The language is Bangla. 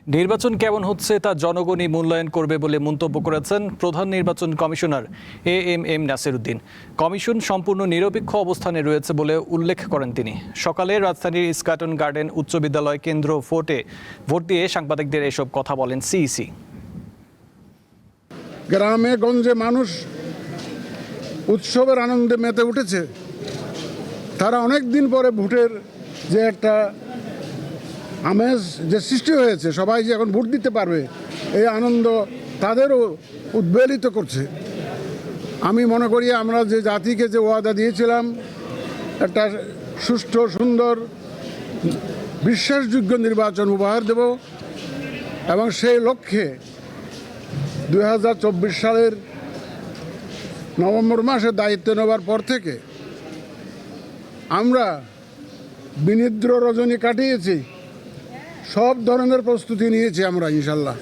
নির্বাচন কেমন হচ্ছে তা জনগণই মূল্যায়ন করবে বলে মন্তব্য করেছেন প্রধান নির্বাচন commissioner AMM Nasir Uddin. Commission সম্পূর্ণ নিরপেক্ষ অবস্থানে রয়েছে বলে উল্লেখ করেন তিনি। সকালে রাজধানীর ইস্কাটন গার্ডেন উচ্চ বিদ্যালয় কেন্দ্র ভোট দিয়ে সাংবাদিকদের এসব কথা বলেন সিইসি। গ্রামে গঞ্জে মানুষ উৎসবের আনন্দে মেতে উঠেছে। তারা অনেক দিন পরে ভোটের যে একটা আমেজ যে সৃষ্টি হয়েছে, সবাই যে এখন ভোট দিতে পারবে, এই আনন্দ তাদেরও উদ্বেলিত করছে। আমি মনে করি আমরা যে জাতিকে যে ওয়াদা দিয়েছিলাম একটা সুষ্ঠু সুন্দর বিশ্বাসযোগ্য নির্বাচন উপহার দেব, এবং সেই লক্ষ্যে 2024 সালের নভেম্বর মাসে দায়িত্ব নেওয়ার পর থেকে আমরা বিনিদ্র রজনী কাটিয়েছি। সব ধরনের প্রস্তুতি নিয়েছি আমরা ইনশাল্লাহ।